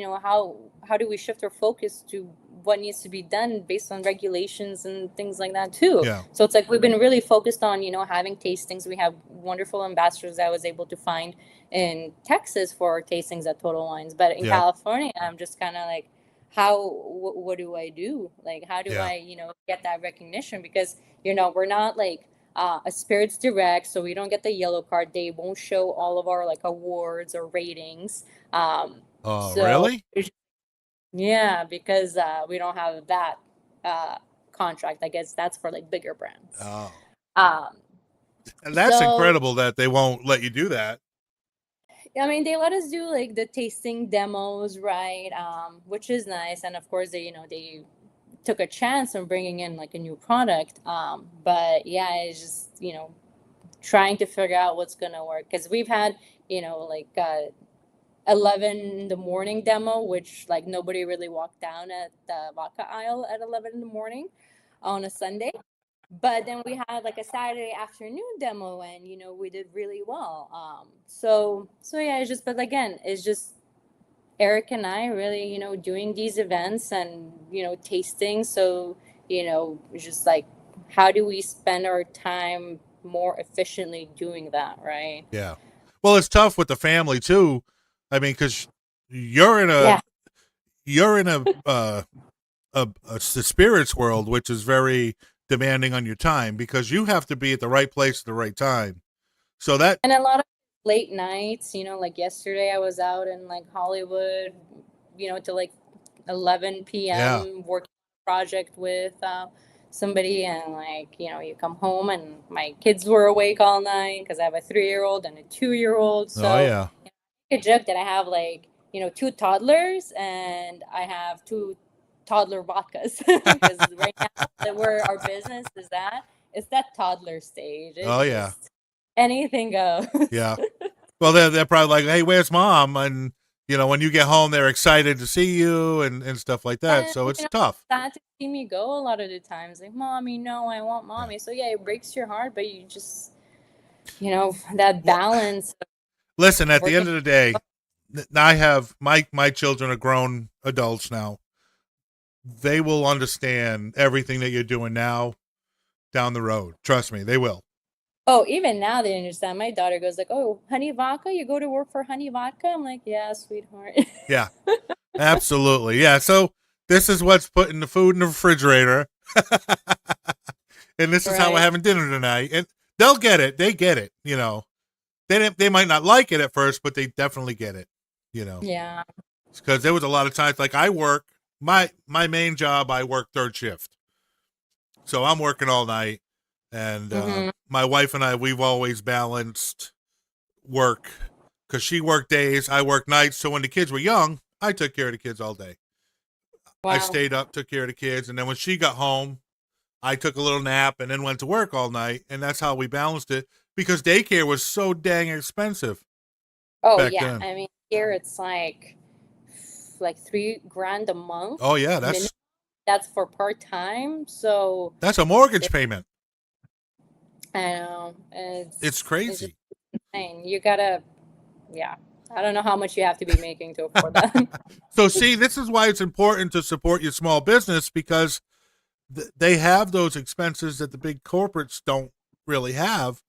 how do we shift our focus to what needs to be done based on regulations and things like that too. yeah, So it's like we've been really focused on, having tastings. We have wonderful ambassadors that I was able to find in Texas for our tastings at Total Wines, but in yeah, California, I'm just kind of like, what do I do? Like, how do yeah. I, get that recognition? Because, we're not like a spirits direct, so we don't get the yellow card. They won't show all of our like awards or ratings. Oh, So really? yeah, because we don't have that uh, contract. I guess that's for like bigger brands. Oh, Um, and that's so incredible that they won't let you do that. I mean, they let us do like the tasting demos, right? Which is nice, and of course they took a chance on bringing in like a new product. But yeah, it's just trying to figure out what's gonna work, because we've had like 11 in the morning demo, which like nobody really walked down at the vodka aisle at 11 in the morning on a Sunday. But then we had like a Saturday afternoon demo, and we did really well. So yeah, it's just, but again, it's just Eric and I really doing these events and tasting. So it's just like, how do we spend our time more efficiently doing that, right? Yeah. Well, it's tough with the family too. I mean, because you're in a Yeah. you're in the spirits world, which is very demanding on your time because you have to be at the right place at the right time. So that, And a lot of late nights, like yesterday I was out in like Hollywood, till like 11 yeah. p.m. working on a project with somebody, and like, you come home and my kids were awake all night because I have a 3-year-old and a 2-year-old. Oh, So yeah. I joke that I have like, 2 toddlers and I have 2 toddler vodkas because right now that where our business is at, it's that toddler stage. Oh, It's yeah. just anything goes. Yeah. Well, they're probably like, hey, where's mom? And, when you get home, they're excited to see you and stuff like that. And So it's tough. sad to see me go a lot of the times. Like, mommy, no, I want Yeah. mommy. So yeah, it breaks your heart, but you just, that Well, balance of listen, at the working. end of the day, I have my children are grown adults now. They will understand everything that you're doing now down the road. Trust me, they will. Oh, even now they understand. My daughter goes like, "Oh, honey vodka, you go to work for honey vodka?" I'm like, "Yeah, sweetheart." Yeah, absolutely. Yeah. So this is what's putting the food in the refrigerator. And this is how we're Right. having dinner tonight. And they'll get it. They get it. They might not like it at first, but they definitely get it. Yeah. Because there was a lot of times like I work my main job. I work third shift, so I'm working all night, and Hmm. my wife and we've always balanced work because she worked days, I worked nights. So when the kids were young, I took care of the kids all day. I Wow. stayed up, took care of the kids, and then when she got home, I took a little nap and then went to work all night, and that's how we balanced it because daycare was so dang expensive Oh back yeah. then. I mean, here it's like 3 grand a month Oh yeah, minimum. That's for part time. So that's a mortgage payment. I know It's it's just crazy. insane. You gotta, yeah. I don't know how much you have to be making to afford that. So see, this is why it's important to support your small business because they have those expenses that the big corporates don't really have.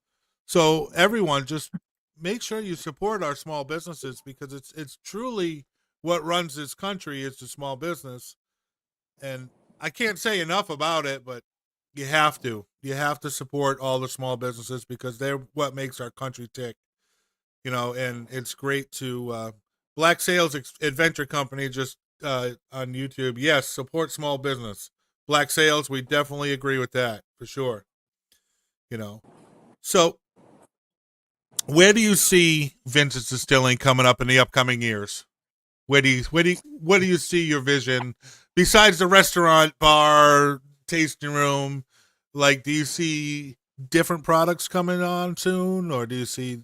So everyone just make sure you support our small businesses because it's truly what runs this country is the small business. And I can't say enough about it, but You have to. You have to support all the small businesses because they're what makes our country tick. And it's great to Black Sales Adventure Company just on YouTube. Yes, support small business. Black Sales, we definitely agree with that for sure. So where do you see Vintage Distilling coming up in the upcoming years? What do you see your vision besides the restaurant, bar, tasting room? Like, do you see different products coming on soon, or do you see?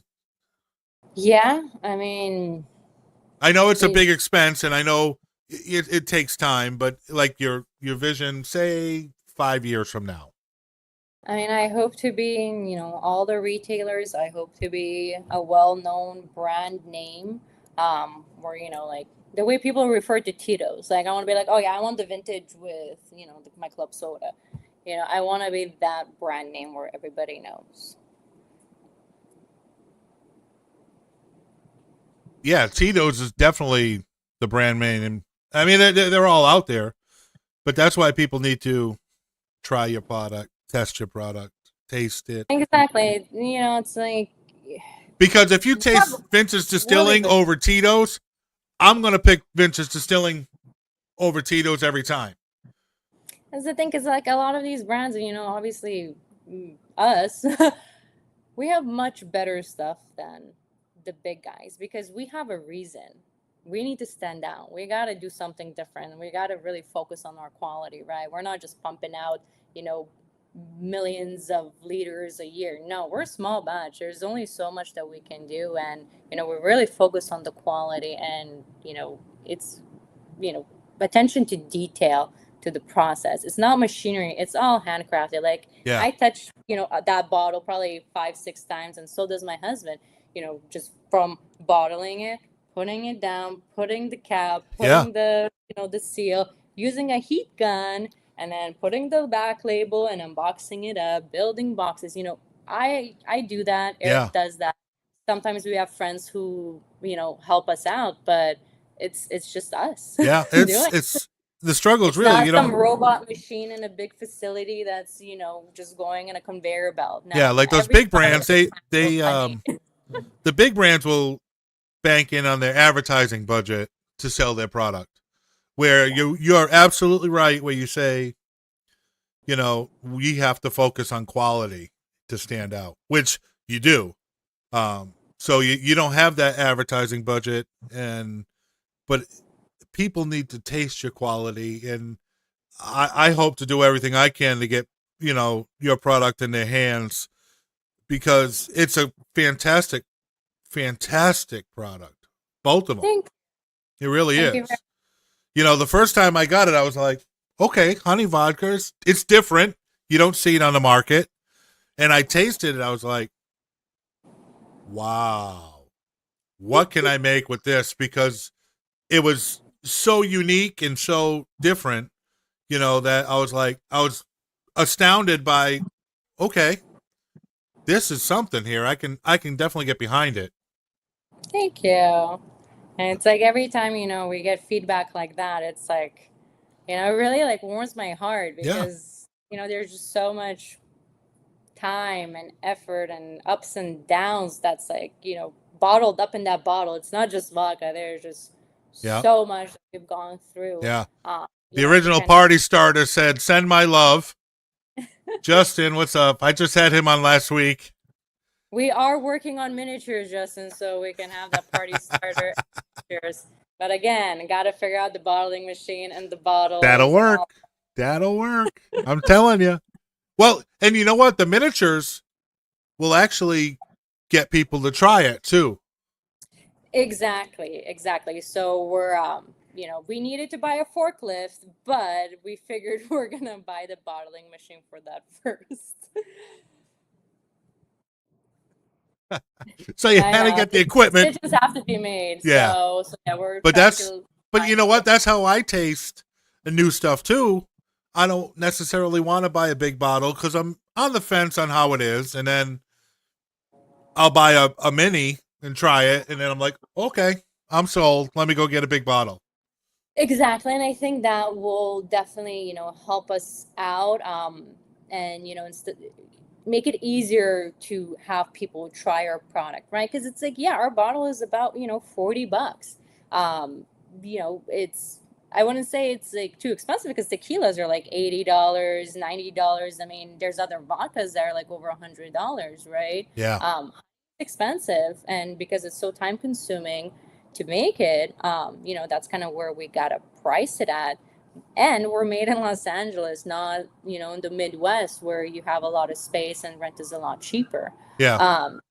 Yeah, I mean, I know it's a we big expense, and I know it takes time, but like your vision, say 5 years from now. I mean, I hope to be in, all the retailers. I hope to be a well-known brand name. Where, like the way people refer to Tito's. Like, I want to be like, oh yeah, I want the vintage with, my club soda. I want to be that brand name where everybody knows. Yeah, Tito's is definitely the brand name, and I mean they're all out there, but that's why people need to try your product, test your product, taste it. Exactly. It's like Because if you we have taste Vintage really Distilling good. over Tito's, I'm gonna pick Vintage Distilling over Tito's every time. That's the thing, because like a lot of these brands, obviously us, we have much better stuff than the big guys because we have a reason. We need to stand out. We got to do something different. We got to really focus on our quality, right? We're not just pumping out, you know, millions of liters a year. No, we're a small batch. There's only so much that we can do. And, we're really focused on the quality and, it's, attention to detail to the process. It's not machinery. It's all handcrafted. Like Yeah, I touch, that bottle probably 5, 6 times, and so does my husband. Just from bottling it, putting it down, putting the cap, yeah, putting the seal, using a heat gun, and then putting the back label and unboxing it up, building boxes. I do that. yeah, Eric does that. Sometimes we have friends who help us out, but it's just us yeah. doing. It's the struggle is It's really not some robot machine in a big facility that's just going in a conveyor belt. yeah, No, like those every big bottle brands. is They money. the big brands will bank in on their advertising budget to sell their product. Where Yeah. you're absolutely right where you say, we have to focus on quality to stand out, which you do. So you don't have that advertising budget, but people need to taste your quality, and I hope to do everything I can to get your product in their hands because it's a fantastic, fantastic product. Both of them, Thank, it really thank you. is. The first time I got it, I was like, okay, honey vodka, it's different. You don't see it on the market, and I tasted it. I was like, wow, what can I make with this? Because it was so unique and so different, that I was astounded by, okay, this is something here. I can definitely get behind it. Thank you. And it's like every time we get feedback like that, it's like it really like warms my heart Yeah, because there's just so much time and effort and ups and downs that's like bottled up in that bottle. It's not just vodka. There's just yeah, so much that we've gone through. yeah. Uh, The to original kind of party starter said, "Send my love." Justin, what's up? I just had him on last week. We are working on miniatures, Justin, so we can have that party starter. Miniatures. But again, got to figure out the bottling machine and the That'll bottles and all. work. That'll work. I'm telling you. Well, and you know what? The miniatures will actually get people to try it too. Exactly, exactly. So we're we needed to buy a forklift, but we figured we're gonna buy the bottling machine for that first. So you I had to know get the equipment. decisions have to be made. Yeah. So yeah, we're But trying that's to but you find know what? equipment. That's how I taste the new stuff too. I don't necessarily want to buy a big bottle because I'm on the fence on how it is, and then I'll buy a mini and try it, and then I'm like, okay, I'm sold. Let me go get a big bottle. Exactly, and I think that will definitely help us out. and instead make it easier to have people try our product, right? Because it's like, yeah, our bottle is about $40. um it's, I wouldn't say it's like too expensive, because tequilas are like $80, $90. I mean, there's other vodkas that are like over $100, right? Yeah. Expensive, and because it's so time consuming to make it, that's kind of where we gotta price it at. And we're made in Los Angeles, not in the Midwest, where you have a lot of space and rent is a lot cheaper. Yeah. um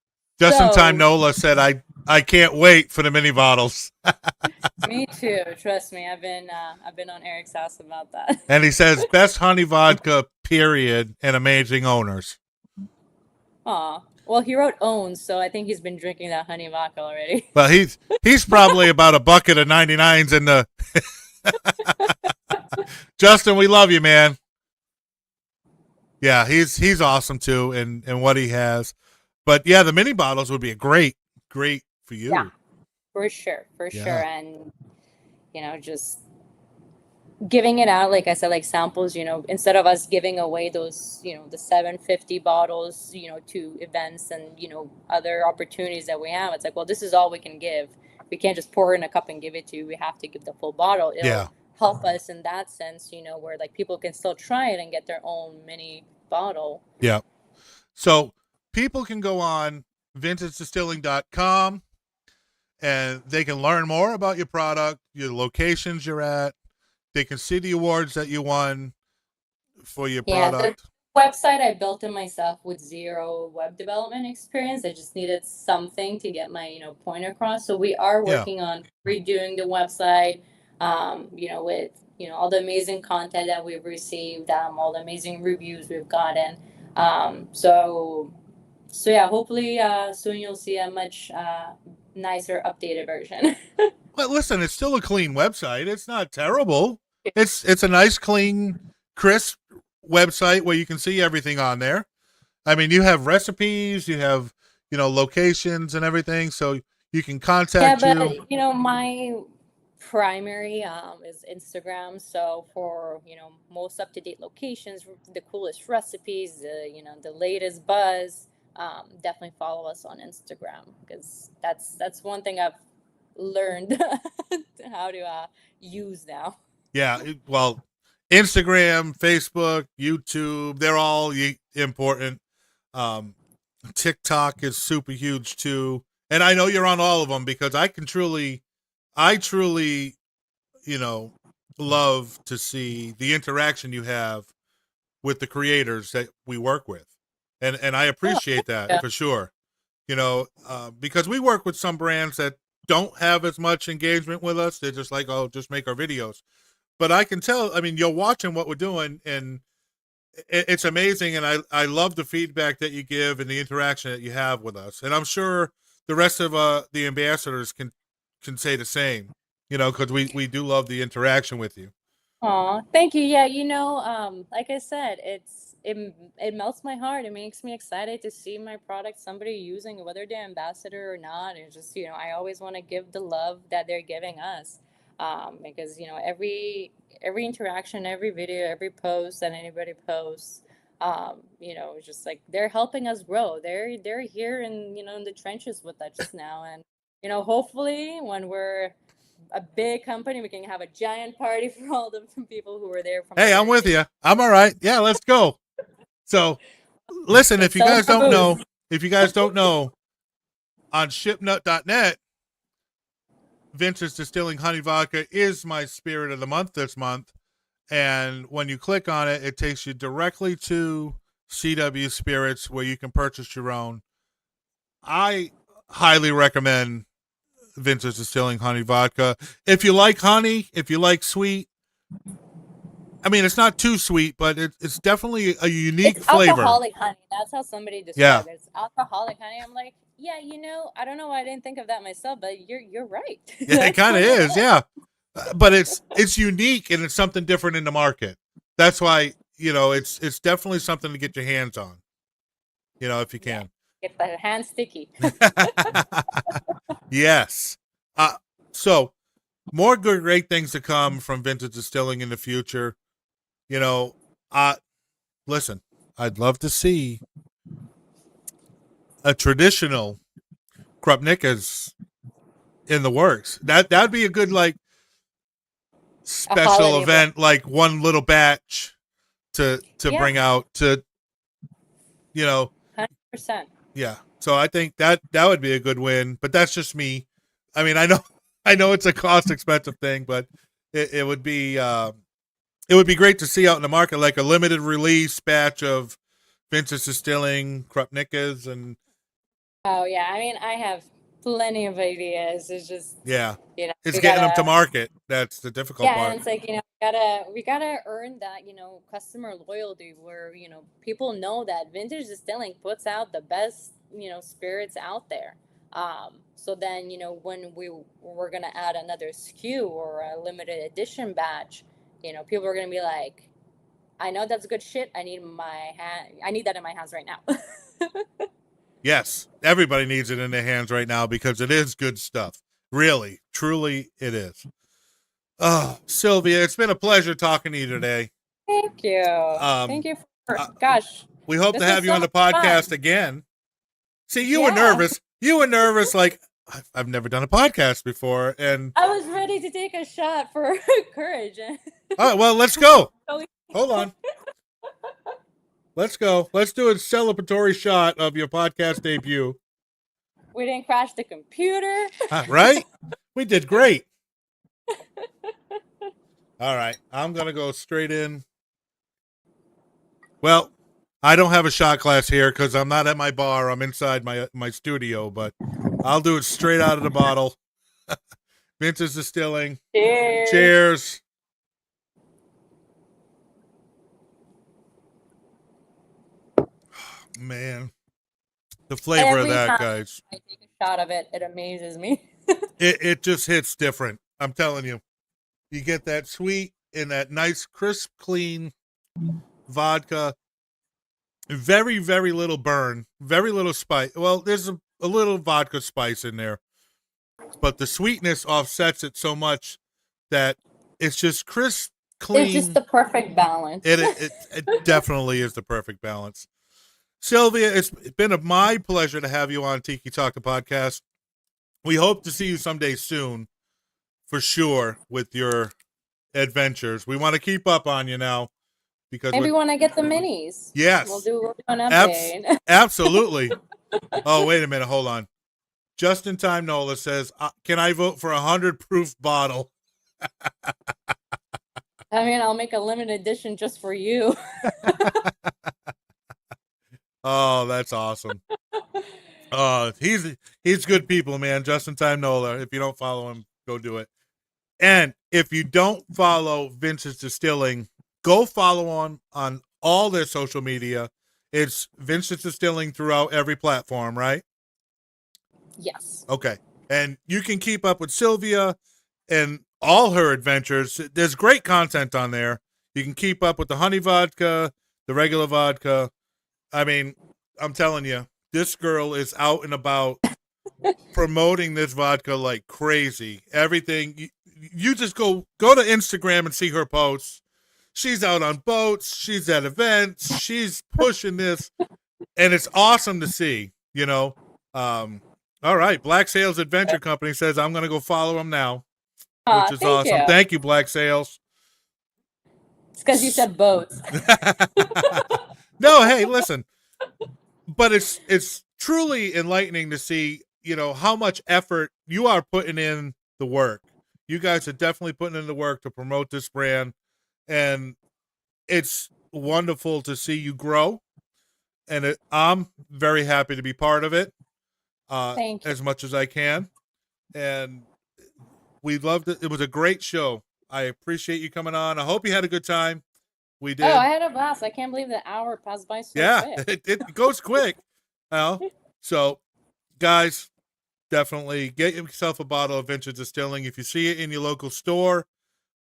Just in time, so Nola said, I can't wait for the mini bottles. me too, trust me. I've been on Eric's house about that. And he says, best honey vodka, period, and amazing owners. Aw. Well, he wrote owns, so I think he's been drinking that honey vodka already. Well, he's probably about a bucket of 99s in the. Justin, we love you, man. Yeah, he's awesome too, and what he has. But yeah, the mini bottles would be a great for you. Yeah, for sure, and just giving it out, like I said, like samples. Instead of us giving away those, the 750 bottles, to events and other opportunities that we have. It's like, well, this is all we can give. We can't just pour in a cup and give it to you. We have to give the full bottle. It'll help us in that sense, where like people can still try it and get their own mini bottle. Yeah. So people can go on vintagedistilling.com and they can learn more about your product, your locations you're at. They can see the awards that you won for your product. The website I built it myself with zero web development experience. I just needed something to get my point across. So we are working on redoing the website. With all the amazing content that we've received, all the amazing reviews we've gotten. So yeah, hopefully soon you'll see a much nicer, updated version. Well, listen, it's still a clean website. It's not terrible. It's a nice, clean, crisp website where you can see everything on there. I mean, you have recipes, you have locations and everything, so you can contact my primary is Instagram. So for most up to date locations, the coolest recipes, the latest buzz, definitely follow us on Instagram, because that's one thing I've learned how to use now. Yeah, well, Instagram, Facebook, YouTube, they're all important. TikTok is super huge too. And I know you're on all of them, because I truly, love to see the interaction you have with the creators that we work with. And I appreciate that for sure. Because we work with some brands that don't have as much engagement with us. They're just like, oh, just make our videos. But I can tell, I mean, you're watching what we're doing, and it's amazing. And I love the feedback that you give and the interaction that you have with us. And I'm sure the rest of the ambassadors can say the same, because we do love the interaction with you. Aw, thank you. Yeah, like I said, it melts my heart. It makes me excited to see my product, somebody using, whether they're ambassador or not. It's just, I always want to give the love that they're giving us. Because every interaction, every video, every post that anybody posts, it's just like they're helping us grow. They're here in in the trenches with us just now, and hopefully when we're a big company, we can have a giant party for all the people who were there. Hey, I'm with you. I'm all right. Yeah, let's go. So, listen, if you guys don't know, on shipnut.net, Vintage Distilling Honey Vodka is my spirit of the month this month. And when you click on it, it takes you directly to CW Spirits, where you can purchase your own. I highly recommend Vintage Distilling Honey Vodka. If you like honey, if you like sweet, I mean, it's not too sweet, but it's definitely a unique flavor. Alcoholic honey. That's how somebody described it. It's alcoholic honey. I'm like, yeah, I don't know why I didn't think of that myself, but you're right. Yeah, it kind of is, yeah. But it's unique, and it's something different in the market. That's why, it's definitely something to get your hands on, if you can. Get the hands sticky. Yes. So more great things to come from Vintage Distilling in the future. Listen, I'd love to see a traditional Krupnikas in the works. That'd be a good like A special holiday blend. event, like one little batch to Yeah, bring out to 100%. yeah. So I think that would be a good win, but that's just me. I mean, I know I know it's a cost expensive thing, but it would be great to see out in the market like a limited release batch of Vintage Distilling Krupnikas and Oh yeah, I mean, I have plenty of ideas. It's just, yeah. It's we getting them to gotta, market. That's the difficult yeah, and part. it's like, we gotta earn that, customer loyalty where, people know that Vintage Distilling puts out the best, spirits out there. So then, when we're gonna add another SKU or a limited edition batch, people are gonna be like, I know that's good shit. I need that in my hands right now. Yes, everybody needs it in their hands right now because it is good stuff. Really, truly, it is. Oh, Sylvia, it's been a pleasure talking to you today. Thank you. Um, Thank you for, uh, gosh, we hope to this was have you so on the much podcast fun. again. See, you were Yeah. nervous. You were nervous. Like I've never done a podcast before, and I was ready to take a shot for courage. oh well, let's go. Hold on, let's go. Let's do a celebratory shot of your podcast debut. We didn't crash the computer. Right? We did great. All right, I'm gonna go straight in. Well, I don't have a shot glass here because I'm not at my bar. I'm inside my studio, but I'll do it straight out of the bottle. Vintage Distilling. Cheers. Cheers. Man, the flavor of Every that, time guys. I take a shot of it, it amazes me. It just hits different. I'm telling you. You get that sweet and that nice, crisp, clean vodka. Very, very little burn. Very little spice. Well, there's a little vodka spice in there, but the sweetness offsets it so much that it's just crisp, It's just clean. the perfect balance. It definitely is the perfect balance. Sylvia, it's been my pleasure to have you on Tiki Talk, the podcast. We hope to see you someday soon, for sure, with your adventures. We want to keep up on you now because Maybe when I get the minis, yes, we'll do an update. absolutely. Oh, wait a minute, hold on. Just in time, Nola says, "Can I vote for 100 proof bottle?" I mean, I'll make a limited edition just for you. Oh, that's awesome. He's good people, man. Just in time, Nola. If you don't follow him, go do it. And if you don't follow Vintage Distilling, go follow on all their social media. It's Vintage Distilling throughout every platform, right? Yes. Okay. And you can keep up with Silvia and all her adventures. There's great content on there. You can keep up with the honey vodka, the regular vodka. I mean, I'm telling you, this girl is out and about promoting this vodka like crazy. Everything you just go to Instagram and see her posts. She's out on boats, she's at events, she's pushing this, and it's awesome to see, you know. All right, Black Sails Adventure Company says I'm going to go follow him now, which is Thank awesome. you. Thank you, Black Sails. It's because you said boats. No, hey, listen. But it's truly enlightening to see, how much effort you are putting in the work. You guys are definitely putting in the work to promote this brand, and it's wonderful to see you grow. And I'm very happy to be part of it, Thank you. as much as I can. And we loved it. It was a great show. I appreciate you coming on. I hope you had a good time. We did. Oh, I had a blast. I can't believe the hour passed by so Yeah, quick. it goes quick. So, guys, definitely get yourself a bottle of Vintage Distilling if you see it in your local store,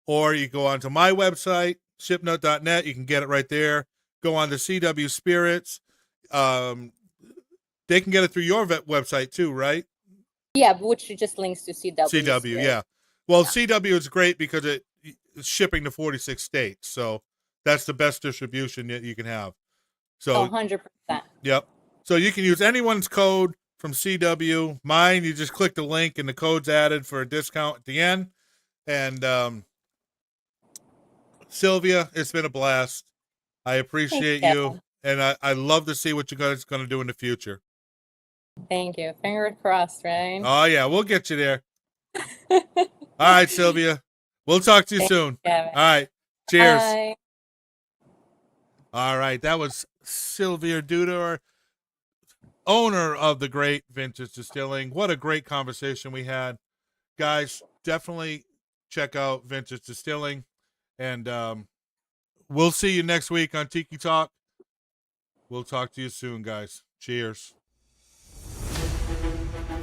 or you go onto my website, shipnote.net. You can get it right there. Go on to CW Spirits. They can get it through your website too, right? Yeah, which just links to CW. CW, yeah. Well, CW is great because it's shipping to 46 states, so that's the best distribution that you can have. So 100%. Yep. So you can use anyone's code from CW. Mine, you just click the link and the code's added for a discount at the end. And Silvia, it's been a blast. I appreciate Thanks, you. Kevin. And I love to see what you guys are going to do in the future. Thank you. Fingers crossed, right? Oh, yeah. We'll get you there. All right, Silvia. We'll talk to you soon. Kevin. All right. Cheers. Bye. All right. That was Silvija Dudor, owner of the great Vintage Distilling. What a great conversation we had. Guys, definitely check out Vintage Distilling. And we'll see you next week on Tiki Talk. We'll talk to you soon, guys. Cheers.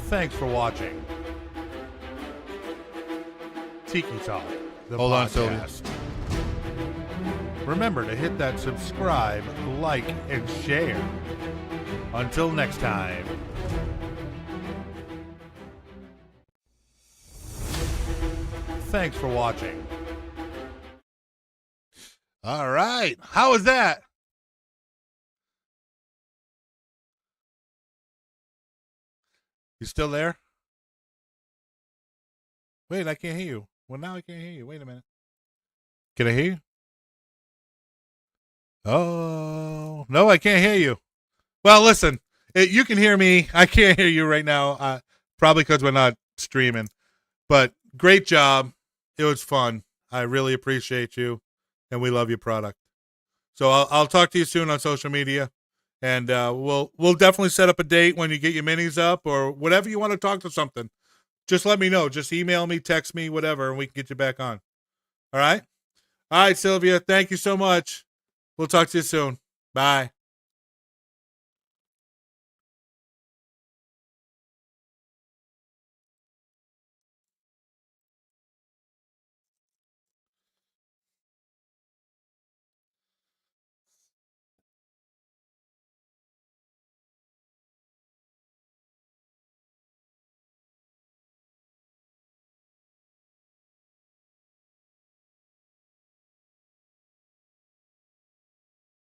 Thanks for watching Tiki Talk, the Hold on, podcast. Remember to hit that subscribe, like, and share. Until next time. Thanks for watching. All right. How was that? You still there? Wait, I can't hear you. Well, now I can't hear you. Wait a minute. Can I hear you? Oh, no, I can't hear you. Well, listen, you can hear me. I can't hear you right now, probably because we're not streaming. But great job. It was fun. I really appreciate you, and we love your product. So I'll talk to you soon on social media, and we'll definitely set up a date when you get your minis up or whatever you want to talk to something. Just let me know. Just email me, text me, whatever, and we can get you back on. All right? All right, Silvia, thank you so much. We'll talk to you soon. Bye.